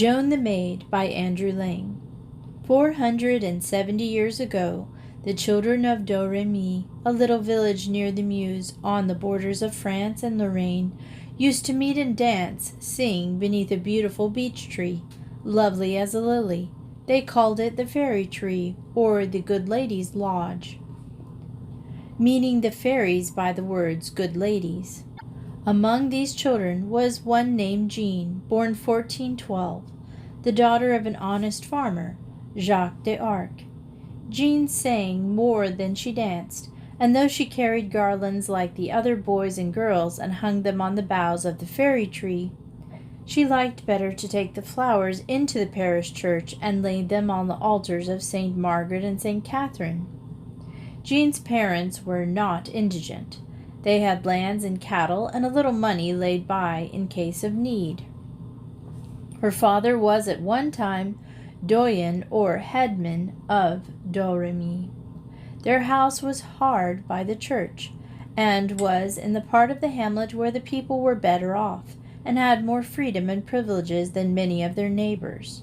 Joan the Maid by Andrew Lang. 470 years ago, the children of Domremy, a little village near the Meuse on the borders of France and Lorraine, used to meet and dance, sing beneath a beautiful beech tree, lovely as a lily. They called it the Fairy Tree, or the Good Lady's Lodge, meaning the fairies by the words good ladies. Among these children was one named Jean, born 1412, the daughter of an honest farmer, Joan of Arc. Jean sang more than she danced, and though she carried garlands like the other boys and girls and hung them on the boughs of the fairy tree, she liked better to take the flowers into the parish church and lay them on the altars of St. Margaret and St. Catherine. Jean's parents were not indigent. They had lands and cattle and a little money laid by in case of need. Her father was at one time doyen or headman of Domremy. Their house was hard by the church, and was in the part of the hamlet where the people were better off, and had more freedom and privileges than many of their neighbors.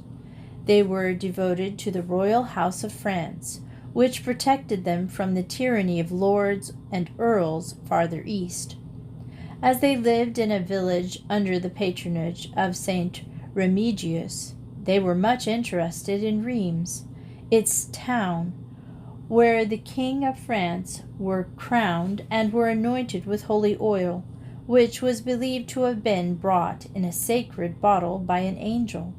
They were devoted to the royal house of France, which protected them from the tyranny of lords and earls farther east. As they lived in a village under the patronage of Saint Remigius, they were much interested in Reims, its town, where the king of France were crowned and were anointed with holy oil, which was believed to have been brought in a sacred bottle by an angel.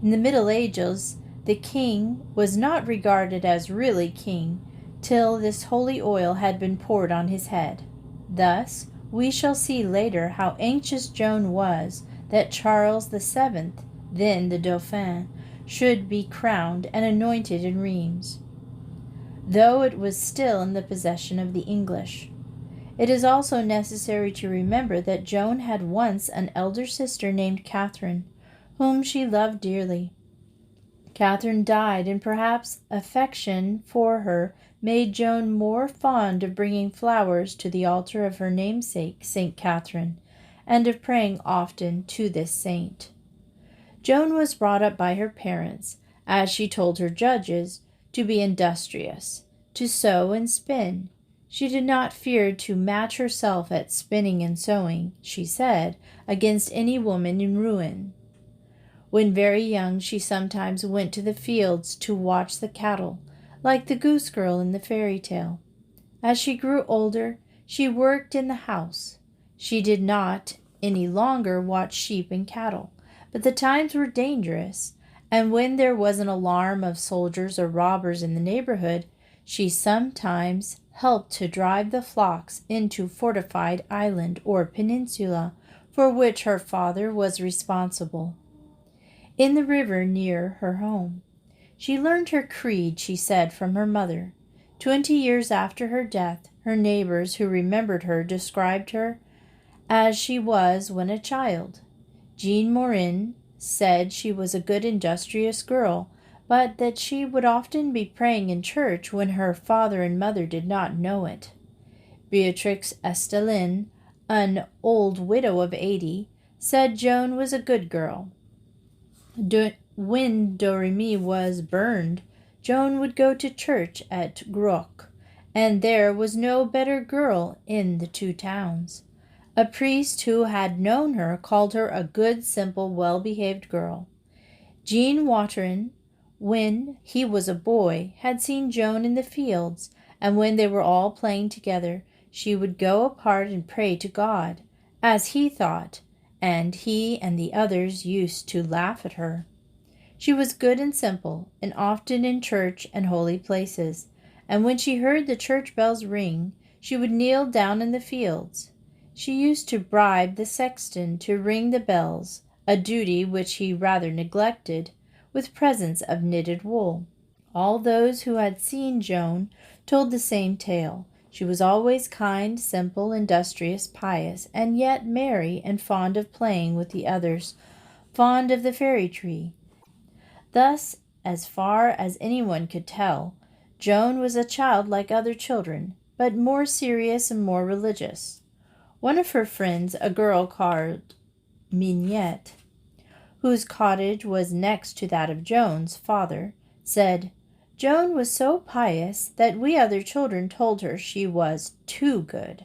In the Middle Ages, the king was not regarded as really king till this holy oil had been poured on his head. Thus, we shall see later how anxious Joan was that Charles VII, then the Dauphin, should be crowned and anointed in Reims, though it was still in the possession of the English. It is also necessary to remember that Joan had once an elder sister named Catherine, whom she loved dearly. Catherine died, and perhaps affection for her made Joan more fond of bringing flowers to the altar of her namesake, St. Catherine, and of praying often to this saint. Joan was brought up by her parents, as she told her judges, to be industrious, to sew and spin. She did not fear to match herself at spinning and sewing, she said, against any woman in Rouen. When very young, she sometimes went to the fields to watch the cattle, like the goose girl in the fairy tale. As she grew older, she worked in the house. She did not any longer watch sheep and cattle, but the times were dangerous, and when there was an alarm of soldiers or robbers in the neighborhood, she sometimes helped to drive the flocks into fortified island or peninsula, for which her father was responsible, in the river near her home. She learned her creed, she said, from her mother. 20 years after her death, her neighbors who remembered her described her as she was when a child. Jean Morin said she was a good, industrious girl, but that she would often be praying in church when her father and mother did not know it. Beatrix Estelin, an old widow of 80, said Joan was a good girl. When Domremy was burned, Joan would go to church at Groc, and there was no better girl in the two towns. A priest who had known her called her a good, simple, well-behaved girl. Jean Watrin, when he was a boy, had seen Joan in the fields, and when they were all playing together, she would go apart and pray to God, as he thought, and he and the others used to laugh at her. She was good and simple, and often in church and holy places, and when she heard the church bells ring, she would kneel down in the fields. She used to bribe the sexton to ring the bells, a duty which he rather neglected, with presents of knitted wool. All those who had seen Joan told the same tale. She was always kind, simple, industrious, pious, and yet merry and fond of playing with the others, fond of the fairy tree. Thus, as far as anyone could tell, Joan was a child like other children, but more serious and more religious. One of her friends, a girl called Minette, whose cottage was next to that of Joan's father, said, "Joan was so pious that we other children told her she was too good."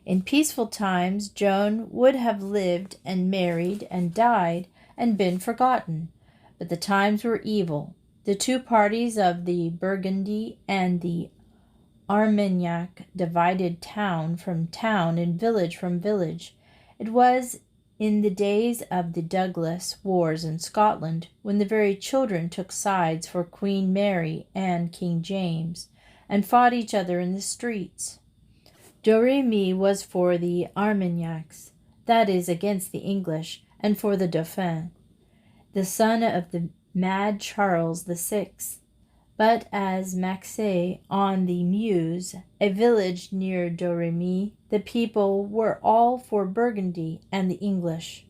In peaceful times, Joan would have lived and married and died and been forgotten. But the times were evil. The two parties of the Burgundy and the Armagnac divided town from town and village from village. It was in the days of the Douglas wars in Scotland, when the very children took sides for Queen Mary and King James, and fought each other in the streets. Doremi was for the Armagnacs, that is, against the English, and for the Dauphin, the son of the mad Charles VI. But as Maxey on the Meuse, a village near Doremi, the people were all for Burgundy and the English.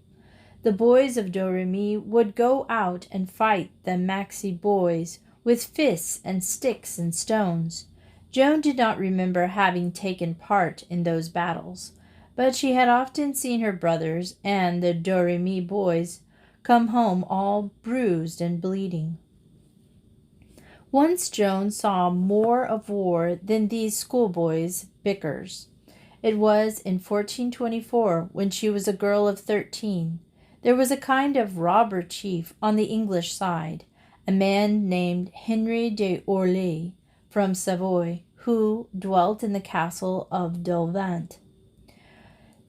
The boys of Doremi would go out and fight the Maxey boys with fists and sticks and stones. Joan did not remember having taken part in those battles, but she had often seen her brothers and the Doremi boys come home all bruised and bleeding. Once Joan saw more of war than these schoolboys' bickers. It was in 1424, when she was a girl of 13. There was a kind of robber chief on the English side, a man named Henry de Orleans from Savoy, who dwelt in the castle of Dolvant.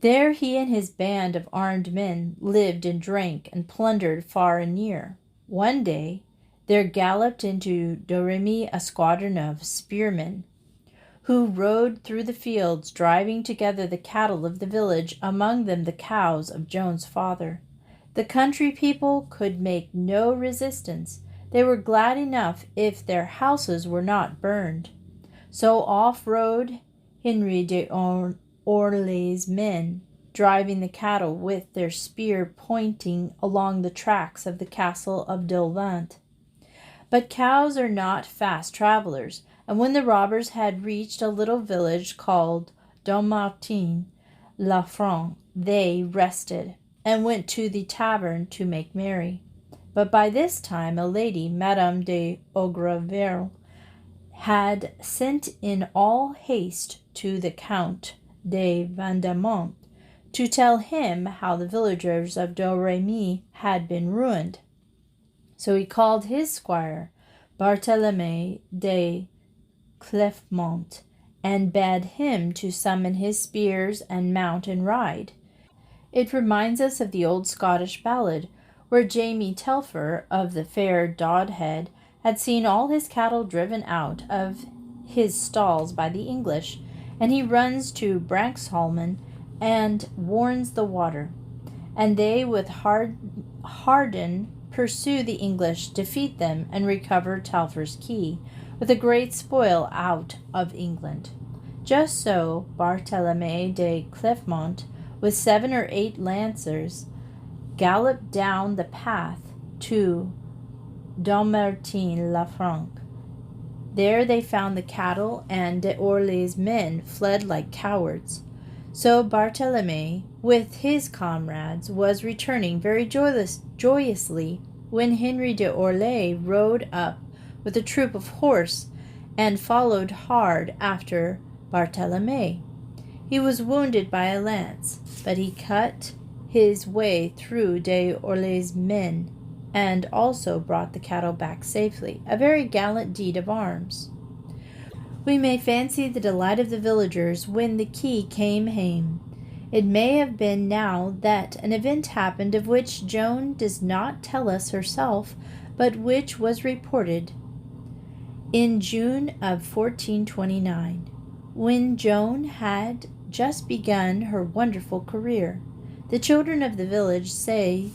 There he and his band of armed men lived and drank and plundered far and near. One day there galloped into Doremi a squadron of spearmen, who rode through the fields, driving together the cattle of the village, among them the cows of Joan's father. The country people could make no resistance. They were glad enough if their houses were not burned. So off rode Henry de Orleans' men, driving the cattle with their spear pointing along the tracks of the castle of Dolvant. But cows are not fast travelers, and when the robbers had reached a little village called Dommartin-la-Franc, they rested, and went to the tavern to make merry. But by this time a lady, Madame de Augraville, had sent in all haste to the Count de Vandamont to tell him how the villagers of Doremi had been ruined. So he called his squire, Barthélemy de Clefmont, and bade him to summon his spears and mount and ride. It reminds us of the old Scottish ballad, where Jamie Telfer of the fair Dodhead had seen all his cattle driven out of his stalls by the English, and he runs to Branxholmen and warns the water, and they with Harden pursue the English, defeat them, and recover Telfer's key, with a great spoil out of England. Just so Barthélemy de Clefmont, with 7 or 8 lancers, galloped down the path to Dommartin-la-Franc. There they found the cattle, and de Orleans' men fled like cowards. So Barthélemy, with his comrades, was returning very joyously when Henry de Orleans rode up with a troop of horse and followed hard after Barthélemy. He was wounded by a lance, but he cut his way through de Orleans' men and also brought the cattle back safely, a very gallant deed of arms. We may fancy the delight of the villagers when the key came hame. It may have been now that an event happened of which Joan does not tell us herself, but which was reported in June of 1429, when Joan had just begun her wonderful career. The children of the village say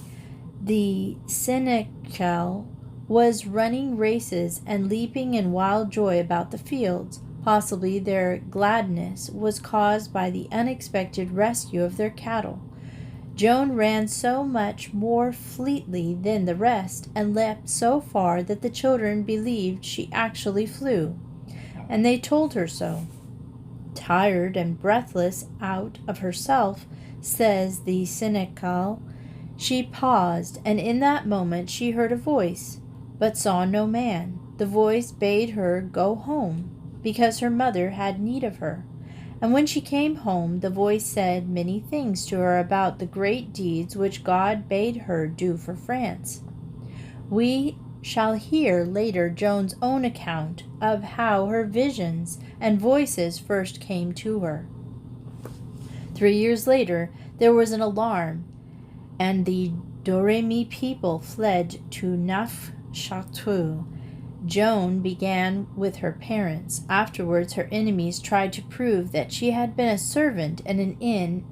the Seneschal was running races and leaping in wild joy about the fields. Possibly their gladness was caused by the unexpected rescue of their cattle. Joan ran so much more fleetly than the rest, and leapt so far that the children believed she actually flew, and they told her so. Tired and breathless out of herself, says the Seneschal, She paused, and in that moment she heard a voice, but saw no man. The voice bade her go home, because her mother had need of her. And when she came home, the voice said many things to her about the great deeds which God bade her do for France. We shall hear later Joan's own account of how her visions and voices first came to her. 3 years later, there was an alarm, and the Domremy people fled to Neufchâteau. Joan began with her parents. Afterwards, her enemies tried to prove that she had been a servant in an inn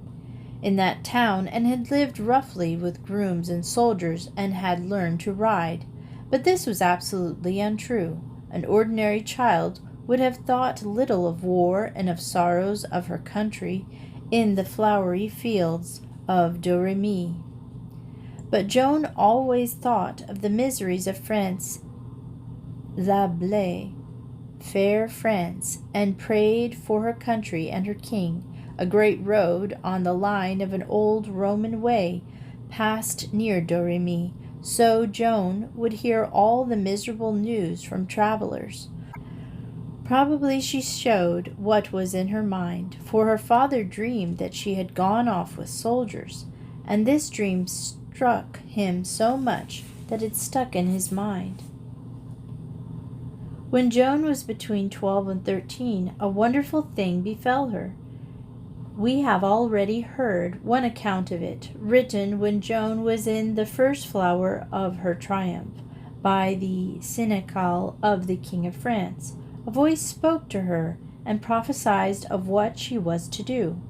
in that town and had lived roughly with grooms and soldiers and had learned to ride. But this was absolutely untrue. An ordinary child would have thought little of war and of sorrows of her country in the flowery fields of Domremy. But Joan always thought of the miseries of France, la belle, fair France, and prayed for her country and her king. A great road on the line of an old Roman way passed near Domremy, so Joan would hear all the miserable news from travelers. Probably she showed what was in her mind, for her father dreamed that she had gone off with soldiers, and this dream struck him so much that it stuck in his mind. When Joan was between 12 and 13, a wonderful thing befell her. We have already heard one account of it, written when Joan was in the first flower of her triumph, by the seneschal of the King of France. A voice spoke to her and prophesied of what she was to do.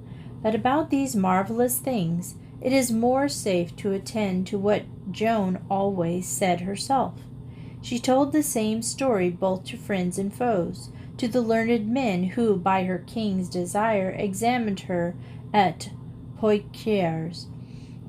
But about these marvelous things, it is more safe to attend to what Joan always said herself. She told the same story both to friends and foes, to the learned men who, by her king's desire, examined her at Poitiers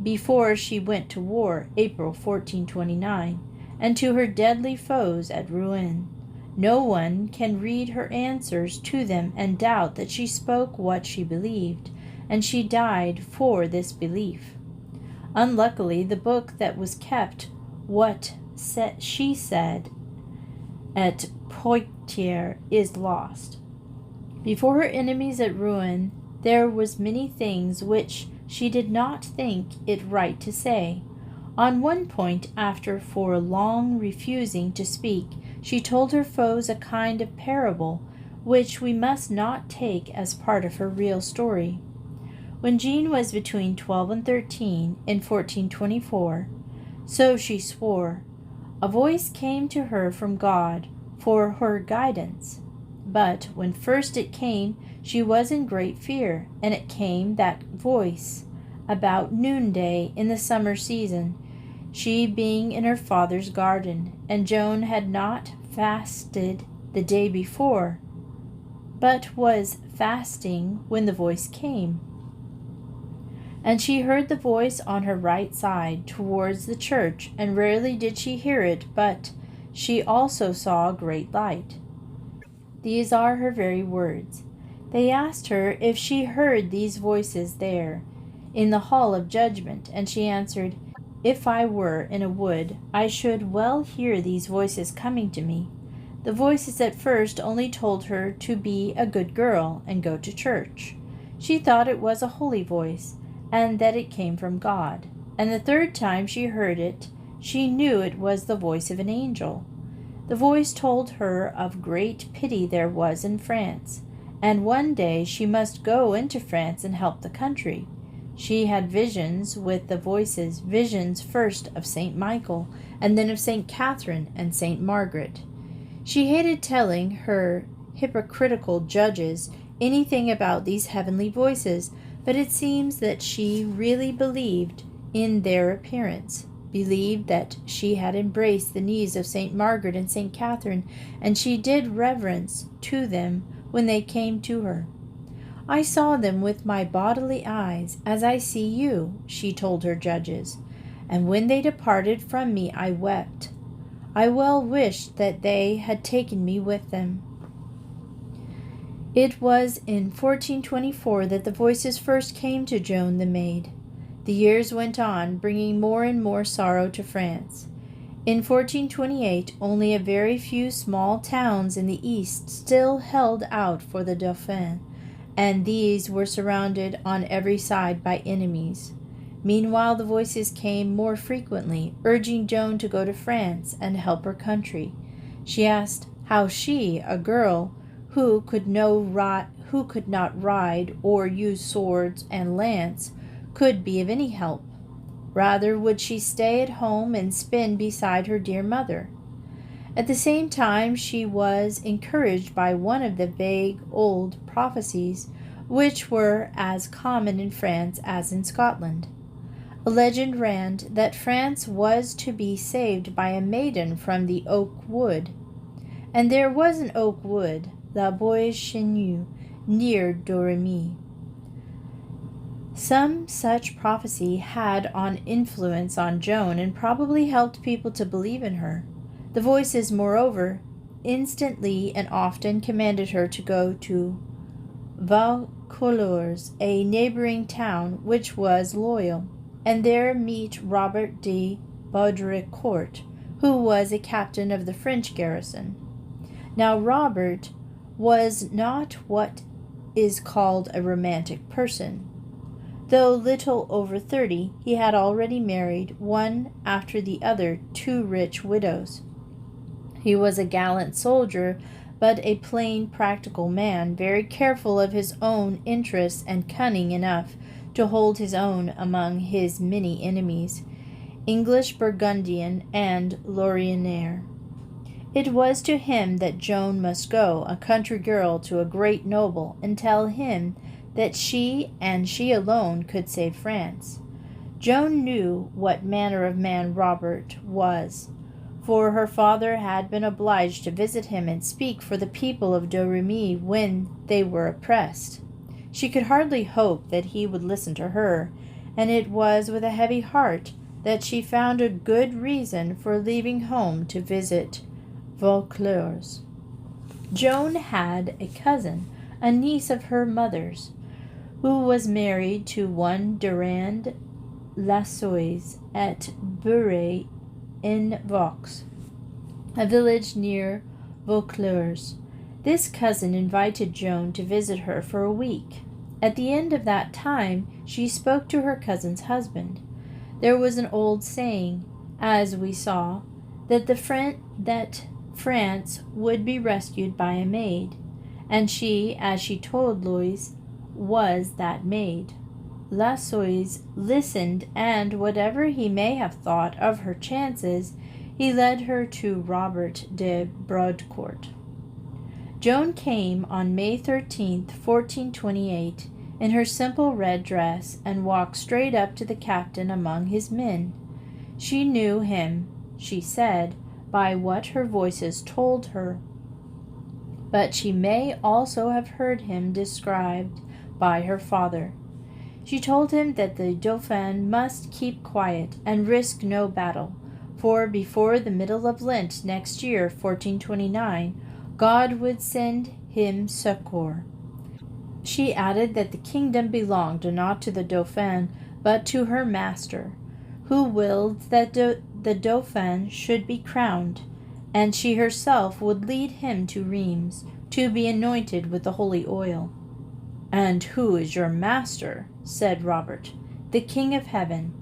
before she went to war, April 1429, and to her deadly foes at Rouen. No one can read her answers to them and doubt that she spoke what she believed, and she died for this belief. Unluckily, the book that was kept what she said at Poitiers is lost. Before her enemies at Rouen, there was many things which she did not think it right to say. On one point, after for long refusing to speak, she told her foes a kind of parable, which we must not take as part of her real story. When Jean was between 12 and 13, in 1424, so she swore, a voice came to her from God for her guidance. But when first it came, she was in great fear, and it came, that voice, about noonday in the summer season, she being in her father's garden, and Joan had not fasted the day before, but was fasting when the voice came. And she heard the voice on her right side, towards the church, and rarely did she hear it, but she also saw a great light. These are her very words. They asked her if she heard these voices there, in the hall of judgment, and she answered, if I were in a wood, I should well hear these voices coming to me. The voices at first only told her to be a good girl and go to church. She thought it was a holy voice, and that it came from God. And the third time she heard it, she knew it was the voice of an angel. The voice told her of great pity there was in France, and one day she must go into France and help the country. She had visions with the voices, visions first of St. Michael, and then of St. Catherine and St. Margaret. She hated telling her hypocritical judges anything about these heavenly voices, but it seems that she really believed in their appearance, believed that she had embraced the knees of St. Margaret and St. Catherine, and she did reverence to them when they came to her. I saw them with my bodily eyes, as I see you, she told her judges, and when they departed from me I wept. I well wished that they had taken me with them. It was in 1424 that the voices first came to Joan the Maid. The years went on, bringing more and more sorrow to France. In 1428, only a very few small towns in the east still held out for the Dauphin, and these were surrounded on every side by enemies. Meanwhile, the voices came more frequently, urging Joan to go to France and help her country. She asked how she, a girl who could not ride or use swords and lance, could be of any help. Rather would she stay at home and spin beside her dear mother. At the same time, she was encouraged by one of the vague old prophecies, which were as common in France as in Scotland. A legend ran that France was to be saved by a maiden from the oak wood. And there was an oak wood, La Bois Chenu, near Domremy. Some such prophecy had an influence on Joan and probably helped people to believe in her. The voices, moreover, instantly and often commanded her to go to Vaucouleurs, a neighboring town which was loyal, and there meet Robert de Baudricourt, who was a captain of the French garrison. Now Robert was not what is called a romantic person. Though little over 30, he had already married, one after the other, 2 rich widows. He was a gallant soldier, but a plain, practical man, very careful of his own interests and cunning enough to hold his own among his many enemies, English, Burgundian, and Lorrainer. It was to him that Joan must go, a country girl to a great noble, and tell him that she and she alone could save France. Joan knew what manner of man Robert was, for her father had been obliged to visit him and speak for the people of Domremy when they were oppressed. She could hardly hope that he would listen to her, and it was with a heavy heart that she found a good reason for leaving home to visit Vaucouleurs. Joan had a cousin, a niece of her mother's, who was married to one Durand Lassois at Buret in Vaux, a village near Vaucouleurs. This cousin invited Joan to visit her for a week. At the end of that time, she spoke to her cousin's husband. There was an old saying, as we saw, that France would be rescued by a maid, and she, as she told Louis, was that maid. Lassois listened, and whatever he may have thought of her chances, he led her to Robert de Baudricourt. Joan came on May 13th, 1428, in her simple red dress, and walked straight up to the captain among his men. She knew him, she said, by what her voices told her, but she may also have heard him described by her father. She told him that the Dauphin must keep quiet and risk no battle, for before the middle of Lent next year, 1429, God would send him succor. She added that the kingdom belonged not to the Dauphin, but to her master, who willed that the Dauphin should be crowned, and she herself would lead him to Rheims to be anointed with the holy oil. "And who is your master?" said Robert. "The King of Heaven."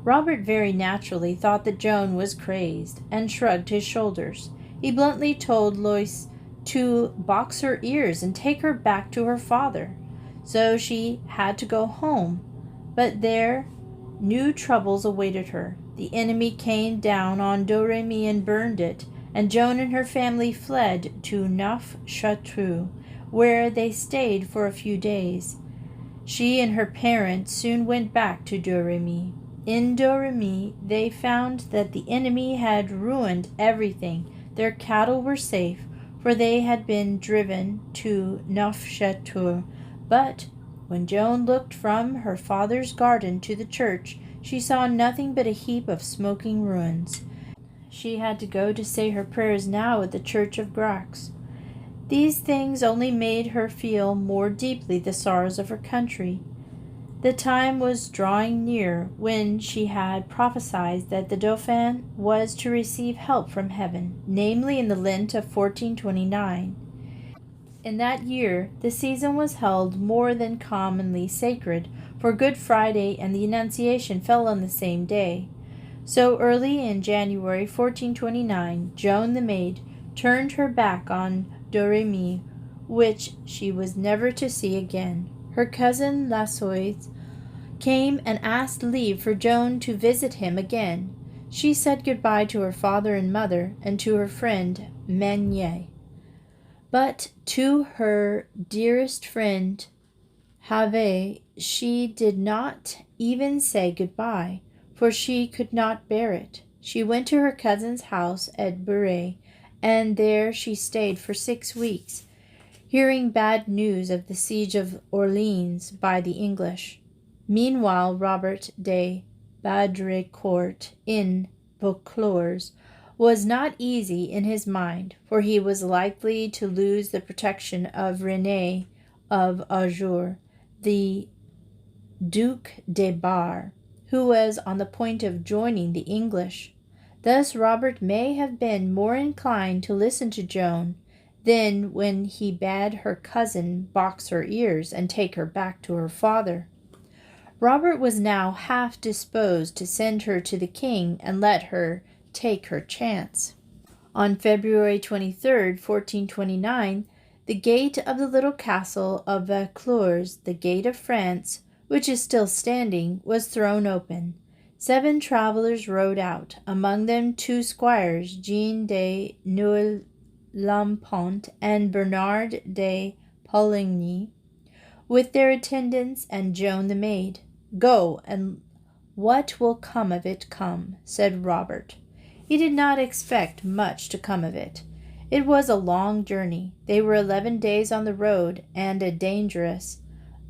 Robert very naturally thought that Joan was crazed, and shrugged his shoulders. He bluntly told Louis to box her ears and take her back to her father. So she had to go home, but there new troubles awaited her. The enemy came down on Domremy and burned it, and Joan and her family fled to Neufchâteau, where they stayed for a few days. She and her parents soon went back to Domremy. In Domremy they found that the enemy had ruined everything. Their cattle were safe, for they had been driven to Neufchâteau. But when Joan looked from her father's garden to the church, she saw nothing but a heap of smoking ruins. She had to go to say her prayers now at the church of Grax. These things only made her feel more deeply the sorrows of her country. The time was drawing near when she had prophesied that the Dauphin was to receive help from heaven, namely in the Lent of 1429. In that year, the season was held more than commonly sacred, for Good Friday and the Annunciation fell on the same day. So early in January 1429, Joan the Maid turned her back on Domremy, which she was never to see again. Her cousin Lassois came and asked leave for Joan to visit him again. She said goodbye to her father and mother and to her friend Magnier. But to her dearest friend Have she did not even say goodbye, for she could not bear it. She went to her cousin's house at Bure, and there she stayed for 6 weeks, hearing bad news of the siege of Orleans by the English. Meanwhile, Robert de Baudricourt in Vaucluse was not easy in his mind, for he was likely to lose the protection of René of Anjou, the Duc de Bar, who was on the point of joining the English. Thus Robert may have been more inclined to listen to Joan than when he bade her cousin box her ears and take her back to her father. Robert was now half disposed to send her to the king and let her take her chance. On February 23rd, 1429, the gate of the little castle of Vaucluse, the gate of France, which is still standing, was thrown open. 7 travelers rode out, among them 2 squires, Jean de Nouillampont and Bernard de Poligny, with their attendants, and Joan the Maid. "Go, and what will come of it come," said Robert. He did not expect much to come of it. It was a long journey. They were 11 days on the road, and a dangerous.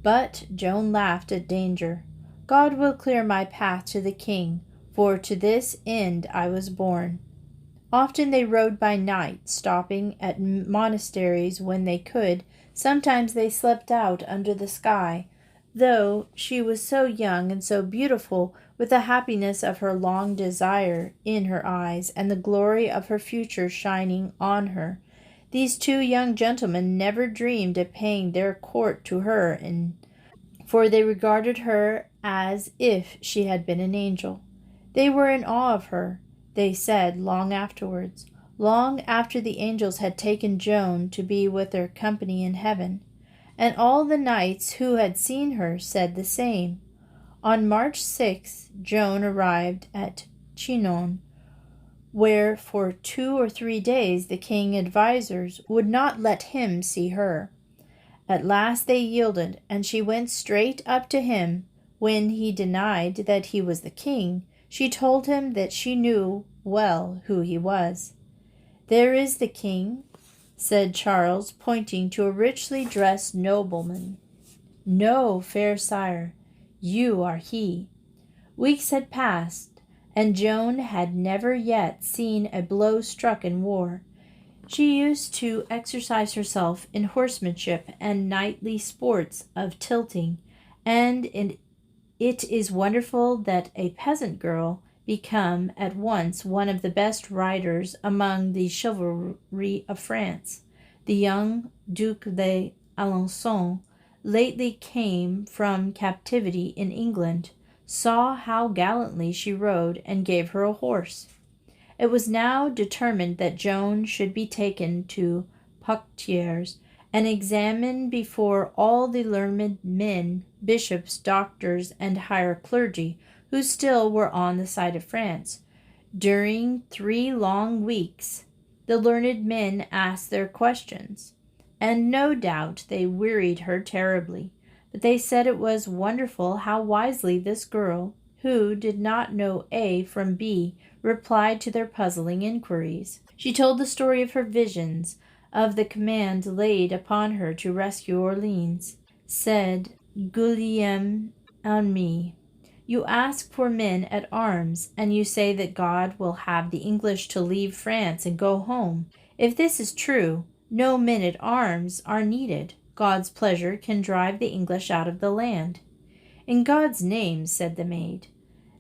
But Joan laughed at danger. "God will clear my path to the king, for to this end I was born." Often they rode by night, stopping at monasteries when they could. Sometimes they slept out under the sky, though she was so young and so beautiful, with the happiness of her long desire in her eyes and the glory of her future shining on her. These 2 young gentlemen never dreamed of paying their court to her, for they regarded her as if she had been an angel. They were in awe of her, they said long afterwards, long after the angels had taken Joan to be with their company in heaven. And all the knights who had seen her said the same. On March 6th, Joan arrived at Chinon, where for 2 or 3 days the king's advisers would not let him see her. At last they yielded, and she went straight up to him. When he denied that he was the king, she told him that she knew well who he was. "There is the king," said Charles, pointing to a richly dressed nobleman. "No, fair sire, you are he." Weeks had passed, and Joan had never yet seen a blow struck in war. She used to exercise herself in horsemanship and knightly sports of tilting, and it is wonderful that a peasant girl become at once one of the best riders among the chivalry of France. The young Duc d'Alençon, lately came from captivity in England, saw how gallantly she rode, and gave her a horse. It was now determined that Joan should be taken to Poitiers and examined before all the learned men, bishops, doctors, and higher clergy, who still were on the side of France. During 3 long weeks, the learned men asked their questions, and no doubt they wearied her terribly, but they said it was wonderful how wisely this girl, who did not know A from B, replied to their puzzling inquiries. She told the story of her visions, of the command laid upon her to rescue Orleans. Said Guillaume Ami, "You ask for men at arms, and you say that God will have the English to leave France and go home. If this is true, no men at arms are needed. God's pleasure can drive the English out of the land." "In God's name," said the maid.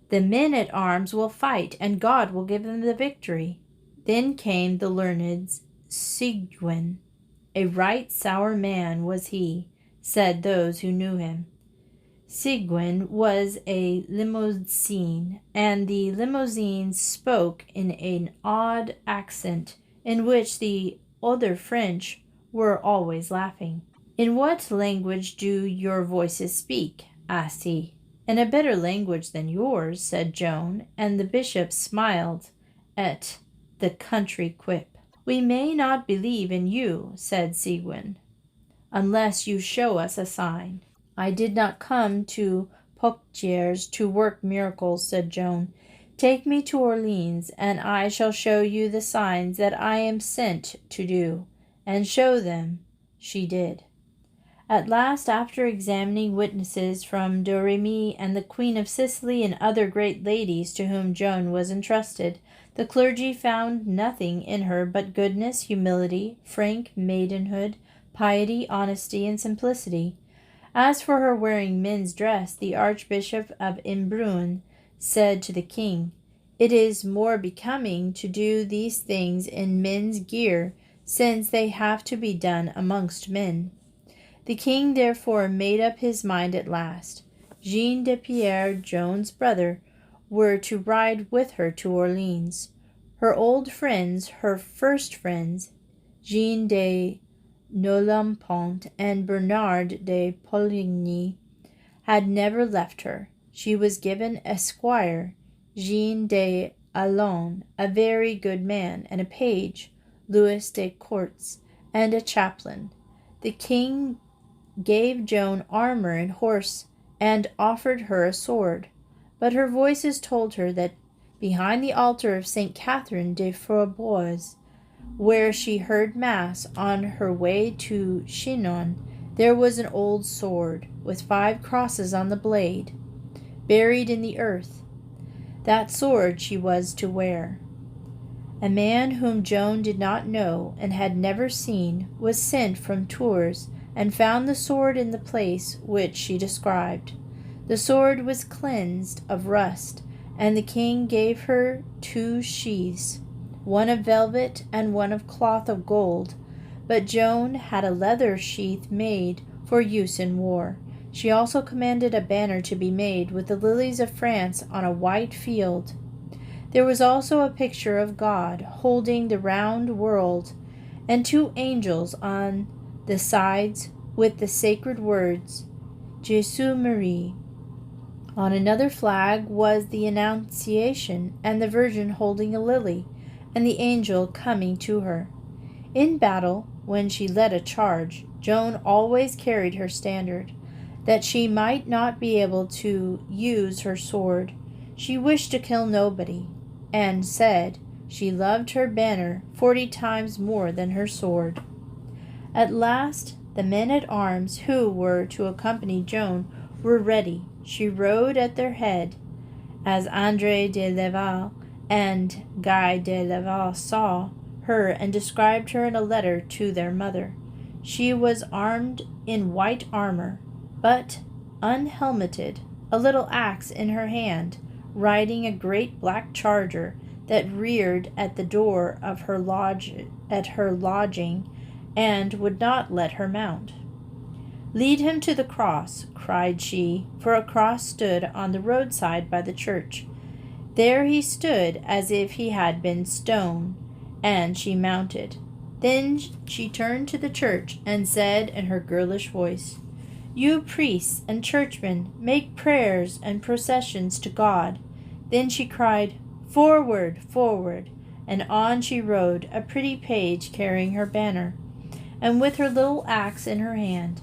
"The men-at-arms will fight, and God will give them the victory." Then came the learned Sigyn. "A right sour man was he," said those who knew him. Sigyn was a Limousin, and the Limousins spoke in an odd accent in which the other French were always laughing. "In what language do your voices speak?" asked he. "In a better language than yours," said Joan, and the bishop smiled at the country quip. "We may not believe in you," said Sigyn, "unless you show us a sign." "I did not come to Poictiers to work miracles," said Joan. "Take me to Orleans, and I shall show you the signs that I am sent to do." And show them she did. At last, after examining witnesses from Domremy and the Queen of Sicily and other great ladies to whom Joan was entrusted, the clergy found nothing in her but goodness, humility, frank maidenhood, piety, honesty, and simplicity. As for her wearing men's dress, the Archbishop of Embrun said to the king, "It is more becoming to do these things in men's gear, since they have to be done amongst men." The king therefore made up his mind at last. Jean de Pierre, Joan's brother, were to ride with her to Orleans. Her old friends, her first friends, Jean de Nolampont and Bernard de Poligny, had never left her. She was given a squire, Jean de Allon, a very good man, and a page, Louis de Courts, and a chaplain. The king gave Joan armor and horse, and offered her a sword. But her voices told her that behind the altar of St. Catherine de Fierbois, where she heard mass on her way to Chinon, there was an old sword, with 5 crosses on the blade, buried in the earth. That sword she was to wear. A man whom Joan did not know and had never seen was sent from Tours and found the sword in the place which she described. The sword was cleansed of rust, and the king gave her 2 sheaths, one of velvet and one of cloth of gold. But Joan had a leather sheath made for use in war. She also commanded a banner to be made with the lilies of France on a white field. There was also a picture of God holding the round world, and 2 angels on the sides with the sacred words, Jesu Marie. On another flag was the Annunciation and the Virgin holding a lily, and the angel coming to her. In battle, when she led a charge, Joan always carried her standard, that she might not be able to use her sword. She wished to kill nobody, and said she loved her banner 40 times more than her sword. At last, the men-at-arms who were to accompany Joan were ready. She rode at their head. As André de Laval and Guy de Laval saw her and described her in a letter to their mother, she was armed in white armor, but unhelmeted, a little axe in her hand, riding a great black charger that reared at the door of her lodging, and would not let her mount. "Lead him to the cross," cried she, for a cross stood on the roadside by the church. There he stood as if he had been stone, and she mounted. Then she turned to the church and said in her girlish voice, "You priests and churchmen, make prayers and processions to God." Then she cried, "Forward, forward!" and on she rode, a pretty page carrying her banner, and with her little axe in her hand.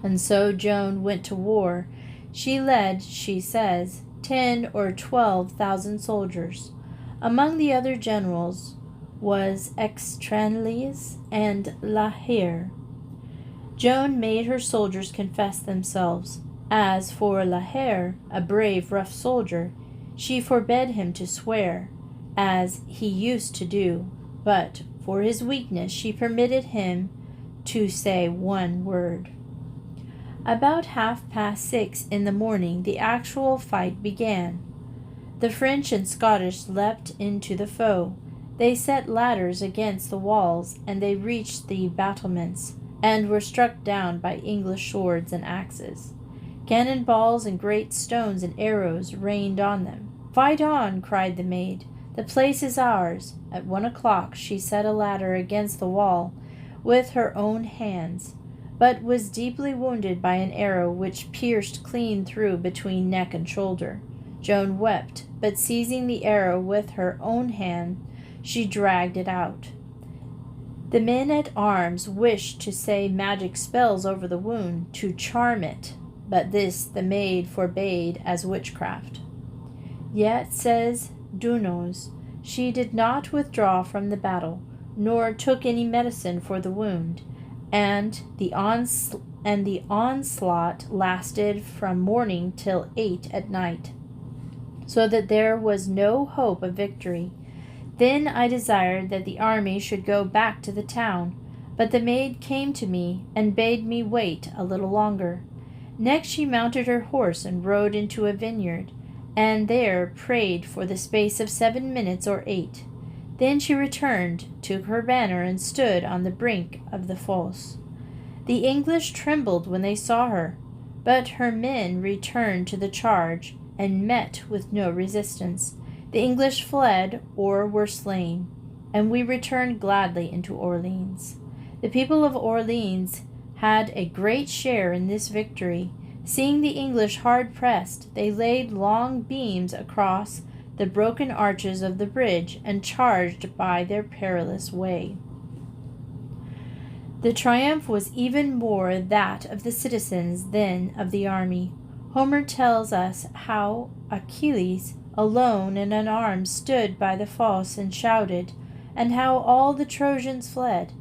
And so Joan went to war. She led, she says, 10 or 12,000 soldiers. Among the other generals was Extranlis and La Hire. Joan made her soldiers confess themselves. As for La Hire, a brave, rough soldier, she forbade him to swear, as he used to do, but for his weakness she permitted him to say one word. About 6:30 in the morning, the actual fight began. The French and Scottish leapt into the foe. They set ladders against the walls, and they reached the battlements, and were struck down by English swords and axes. Cannon balls and great stones and arrows rained on them. "Fight on!" cried the maid. "The place is ours." At 1 o'clock she set a ladder against the wall with her own hands, but was deeply wounded by an arrow which pierced clean through between neck and shoulder. Joan wept, but seizing the arrow with her own hand, she dragged it out. The men-at-arms wished to say magic spells over the wound, to charm it, but this the maid forbade as witchcraft. Yet, says Dunos, she did not withdraw from the battle, nor took any medicine for the wound, and the onslaught lasted from morning till 8 at night, so that there was no hope of victory. Then I desired that the army should go back to the town, but the maid came to me and bade me wait a little longer. Next she mounted her horse and rode into a vineyard, and there prayed for the space of 7 minutes or 8. Then she returned, took her banner, and stood on the brink of the fosse. The English trembled when they saw her, but her men returned to the charge, and met with no resistance. The English fled or were slain, and we returned gladly into Orleans. The people of Orleans had a great share in this victory. Seeing the English hard pressed, they laid long beams across the broken arches of the bridge and charged by their perilous way. The triumph was even more that of the citizens than of the army. Homer tells us how Achilles, alone and unarmed, stood by the fosse and shouted, and how all the Trojans fled.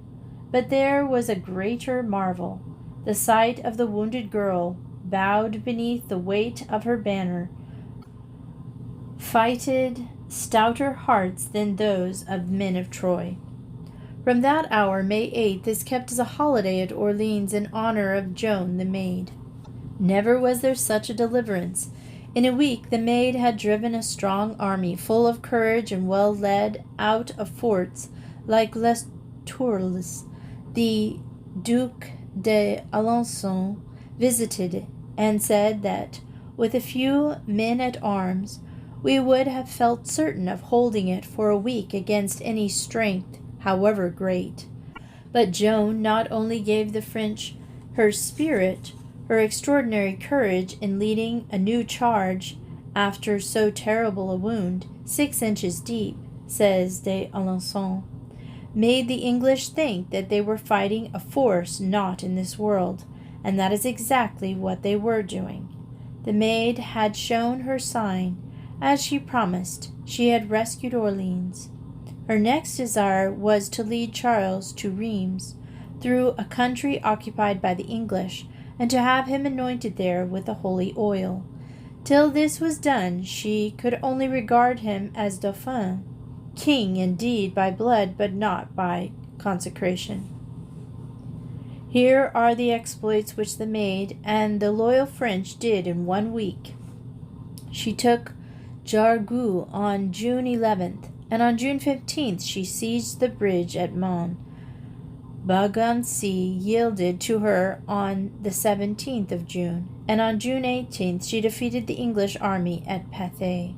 But there was a greater marvel, the sight of the wounded girl, bowed beneath the weight of her banner, fighted stouter hearts than those of men of Troy. From that hour, May 8th is kept as a holiday at Orleans in honor of Joan the Maid. Never was there such a deliverance. In a week the Maid had driven a strong army, full of courage and well led, out of forts like Les Tourles. The Duc d'Alençon visited and said that, with a few men-at-arms, we would have felt certain of holding it for a week against any strength, however great. But Joan not only gave the French her spirit, her extraordinary courage in leading a new charge after so terrible a wound, 6 inches deep, says d'Alençon, made the English think that they were fighting a force not in this world, and that is exactly what they were doing. The Maid had shown her sign. As she promised, she had rescued Orleans. Her next desire was to lead Charles to Rheims, through a country occupied by the English, and to have him anointed there with the holy oil. Till this was done, she could only regard him as Dauphin, king indeed by blood, but not by consecration. Here are the exploits which the Maid and the loyal French did in 1 week. She took Jargeau on June 11th, and on June 15th she seized the bridge at Mons. Beaugency yielded to her on the 17th of June, and on June 18th she defeated the English army at Pathay.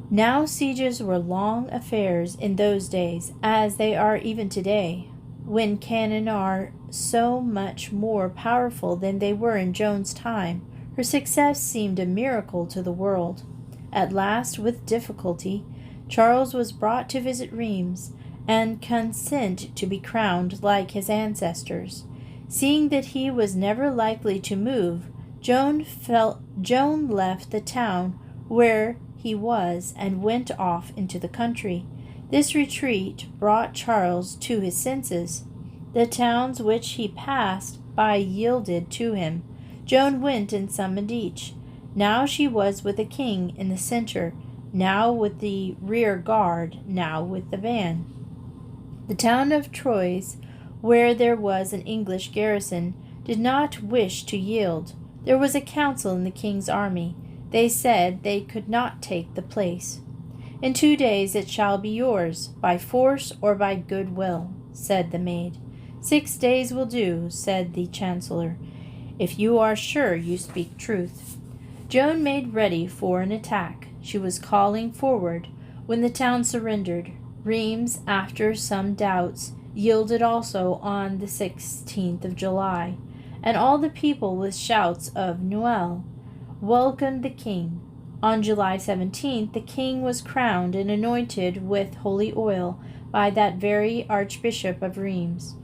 Now sieges were long affairs in those days, as they are even today, when cannon are so much more powerful than they were in Joan's time. Her success seemed a miracle to the world. At last, with difficulty, Charles was brought to visit Rheims, and consent to be crowned like his ancestors. Seeing that he was never likely to move, Joan left the town where he was and went off into the country. This retreat brought Charles to his senses. The towns which he passed by yielded to him. Joan went and summoned each. Now she was with the king in the center, now with the rear guard, now with the van. The town of Troyes, where there was an English garrison, did not wish to yield. There was a council in the king's army. They said they could not take the place. In 2 days it shall be yours, by force or by good will, said the maid. 6 days will do, said the chancellor, if you are sure you speak truth. Joan made ready for an attack. She was calling forward when the town surrendered. Reims, after some doubts, yielded also on the 16th of July, and all the people with shouts of Noel welcomed the king. On July 17th the king was crowned and anointed with holy oil by that very Archbishop of Reims,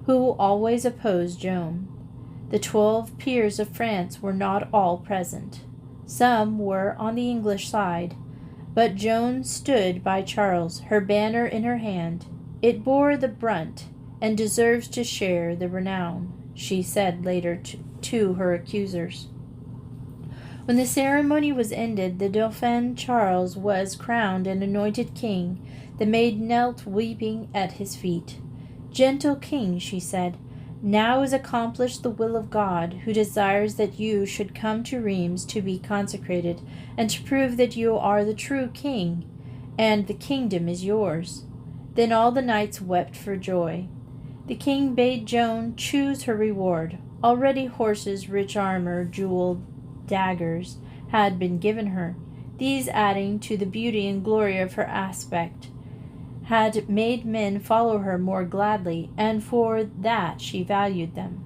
who always opposed Joan. The 12 peers of France were not all present. Some were on the English side, but Joan stood by Charles, her banner in her hand. It bore the brunt and deserves to share the renown, she said later to her accusers. When the ceremony was ended, the Dauphin Charles was crowned and anointed king. The maid knelt weeping at his feet. Gentle king, she said, now is accomplished the will of God, who desires that you should come to Reims to be consecrated, and to prove that you are the true king, and the kingdom is yours. Then all the knights wept for joy. The king bade Joan choose her reward. Already horses, rich armor, jeweled daggers had been given her. These, adding to the beauty and glory of her aspect, had made men follow her more gladly, and for that she valued them.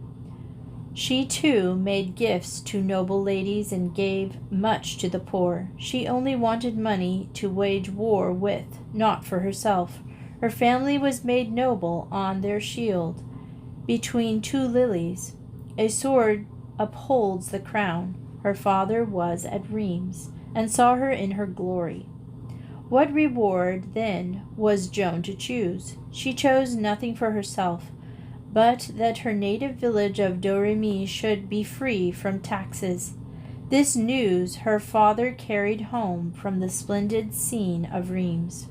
She too made gifts to noble ladies and gave much to the poor. She only wanted money to wage war with, not for herself. Her family was made noble on their shield, between 2 lilies. A sword upholds the crown. Her father was at Reims, and saw her in her glory. What reward, then, was Joan to choose? She chose nothing for herself, but that her native village of Domremy should be free from taxes. This news her father carried home from the splendid scene of Reims.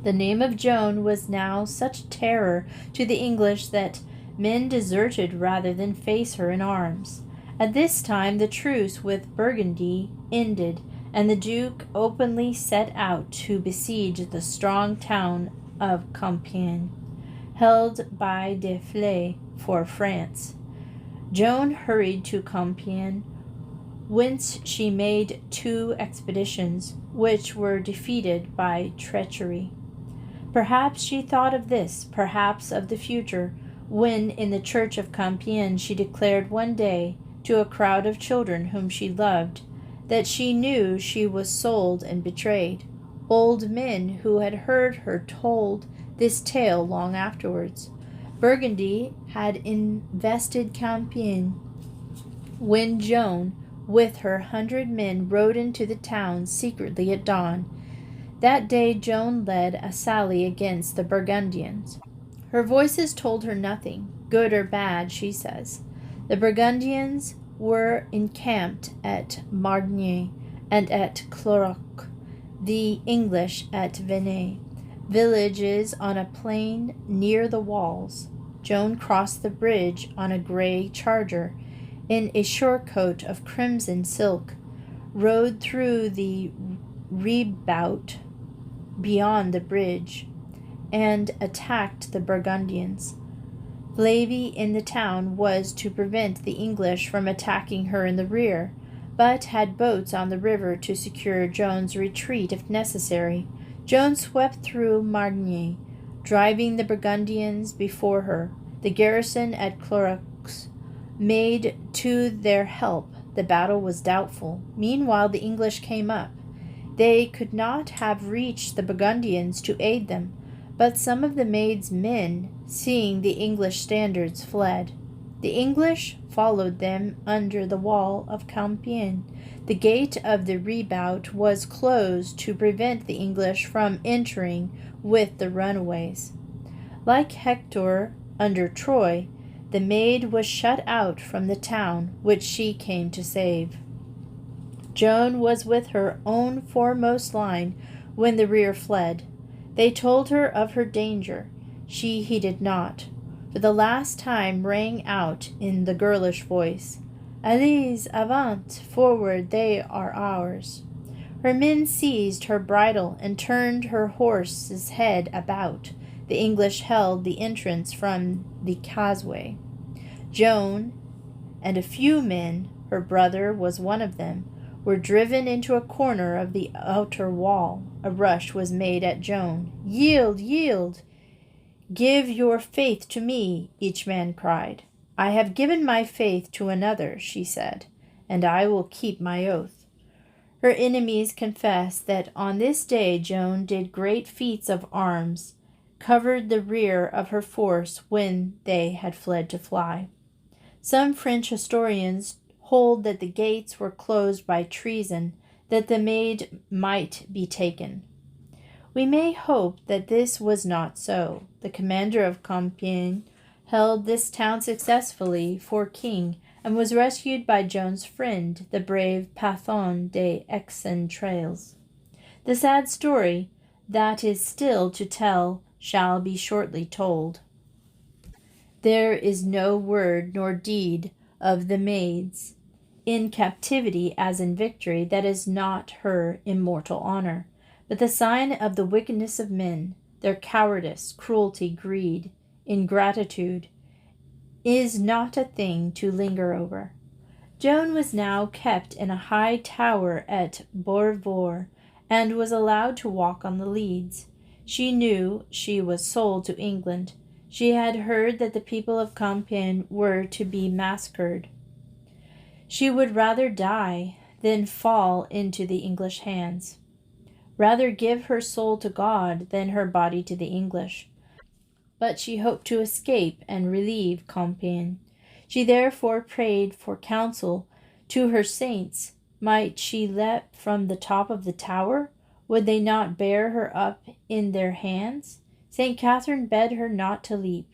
The name of Joan was now such terror to the English that men deserted rather than face her in arms. At this time the truce with Burgundy ended, and the Duke openly set out to besiege the strong town of Compiègne, held by de Flay for France. Joan hurried to Compiègne, whence she made 2 expeditions, which were defeated by treachery. Perhaps she thought of this, perhaps of the future, when in the church of Compiègne she declared one day to a crowd of children whom she loved that she knew she was sold and betrayed. Old men who had heard her told this tale long afterwards. Burgundy had invested Compiègne when Joan, with her 100 men, rode into the town secretly at dawn. That day Joan led a sally against the Burgundians. Her voices told her nothing, good or bad, she says. The Burgundians were encamped at Margny and at Cloroc, the English at Venay, villages on a plain near the walls. Joan crossed the bridge on a grey charger, in a short-coat of crimson silk, rode through the redoubt beyond the bridge, and attacked the Burgundians. Flavy in the town was to prevent the English from attacking her in the rear, but had boats on the river to secure Joan's retreat if necessary. Joan swept through Margny, driving the Burgundians before her. The garrison at Clorox made to their help. The battle was doubtful. Meanwhile the English came up. They could not have reached the Burgundians to aid them, but some of the maid's men, seeing the English standards, fled. The English followed them under the wall of Compiègne. The gate of the redoubt was closed to prevent the English from entering with the runaways. Like Hector under Troy, the maid was shut out from the town which she came to save. Joan was with her own foremost line when the rear fled. They told her of her danger. She heeded not. for the last time rang out in the girlish voice. Allez, avant, forward, they are ours. Her men seized her bridle and turned her horse's head about. The English held the entrance from the causeway. Joan and a few men, her brother was one of them, were driven into a corner of the outer wall. A rush was made at Joan. Yield, yield! Give your faith to me, each man cried. I have given my faith to another, she said, and I will keep my oath. Her enemies confessed that on this day Joan did great feats of arms, covered the rear of her force when they had fled to fly. Some French historians hold that the gates were closed by treason, that the Maid might be taken. We may hope that this was not so. The commander of Compiègne held this town successfully for king, and was rescued by Joan's friend, the brave Patron des Exentrails. The sad story that is still to tell shall be shortly told. There is no word nor deed of the Maid's, in captivity as in victory, that is not her immortal honor, but the sign of the wickedness of men, their cowardice, cruelty, greed, ingratitude, is not a thing to linger over. Joan was now kept in a high tower at Beaurevoir, and was allowed to walk on the leads. She knew she was sold to England. She had heard that the people of Compiègne were to be massacred. She would rather die than fall into the English hands, rather give her soul to God than her body to the English. But she hoped to escape and relieve Compiègne. She therefore prayed for counsel to her saints. Might she leap from the top of the tower? Would they not bear her up in their hands? St. Catherine begged her not to leap.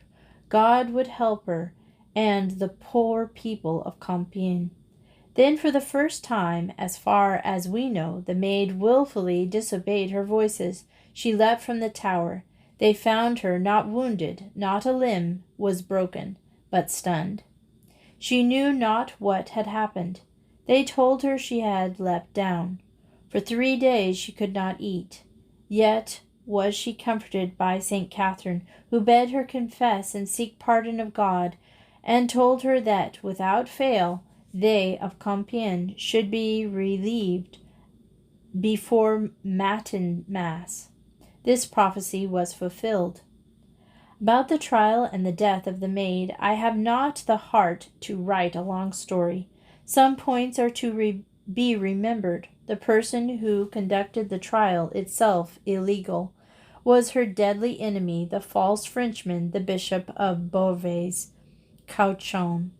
God would help her and the poor people of Compiègne. Then for the first time, as far as we know, the Maid wilfully disobeyed her voices. She leapt from the tower. They found her not wounded, not a limb was broken, but stunned. She knew not what had happened. They told her she had leapt down. For 3 days she could not eat. Yet was she comforted by St. Catherine, who bade her confess and seek pardon of God, and told her that, without fail, they of Compiègne should be relieved before matin mass. This prophecy was fulfilled. About the trial and the death of the Maid, I have not the heart to write a long story. Some points are to be remembered. The person who conducted the trial, itself illegal, was her deadly enemy, the false Frenchman, the Bishop of Beauvais, Cauchon.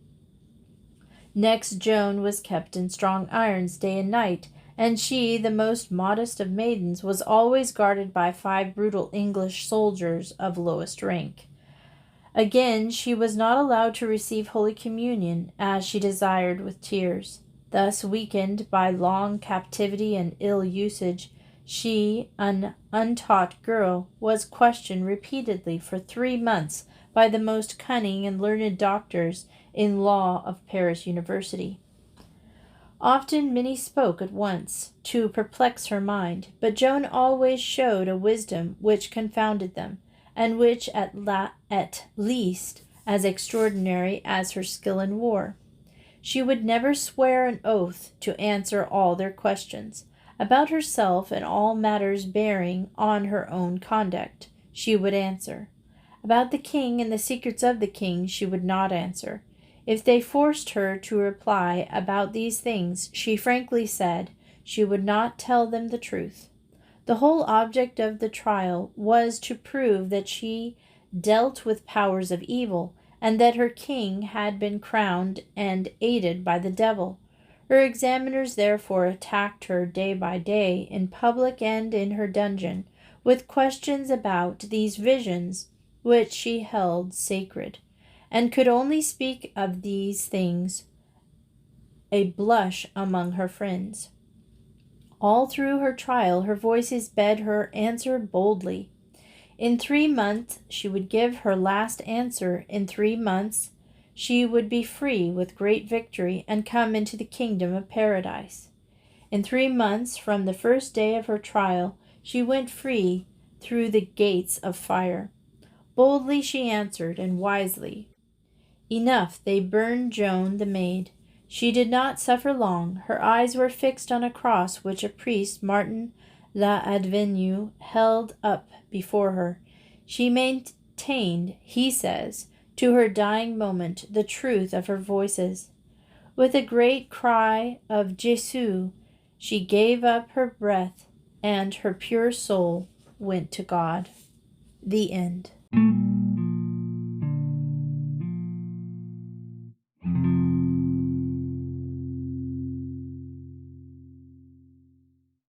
Next, Joan was kept in strong irons day and night, and she, the most modest of maidens, was always guarded by 5 brutal English soldiers of lowest rank. Again, she was not allowed to receive Holy Communion, as she desired with tears. Thus weakened by long captivity and ill usage, she, an untaught girl, was questioned repeatedly for 3 months by the most cunning and learned doctors in law of Paris University. Often many spoke at once, to perplex her mind, but Joan always showed a wisdom which confounded them, and which at least as extraordinary as her skill in war. She would never swear an oath to answer all their questions. About herself and all matters bearing on her own conduct, she would answer. About the king and the secrets of the king she would not answer. If they forced her to reply about these things, she frankly said she would not tell them the truth. The whole object of the trial was to prove that she dealt with powers of evil, and that her king had been crowned and aided by the devil. Her examiners therefore attacked her day by day, in public and in her dungeon, with questions about these visions which she held sacred, and could only speak of these things a blush among her friends. All through her trial her voices bade her answer boldly. In 3 months she would give her last answer. In 3 months she would be free with great victory and come into the kingdom of paradise. In 3 months from the first day of her trial she went free through the gates of fire. Boldly she answered, and wisely. Enough, they burned Joan the Maid. She did not suffer long. Her eyes were fixed on a cross which a priest, Martin l'Advenu, held up before her. She maintained, he says, to her dying moment, the truth of her voices. With a great cry of Jesu, she gave up her breath, and her pure soul went to God. The end.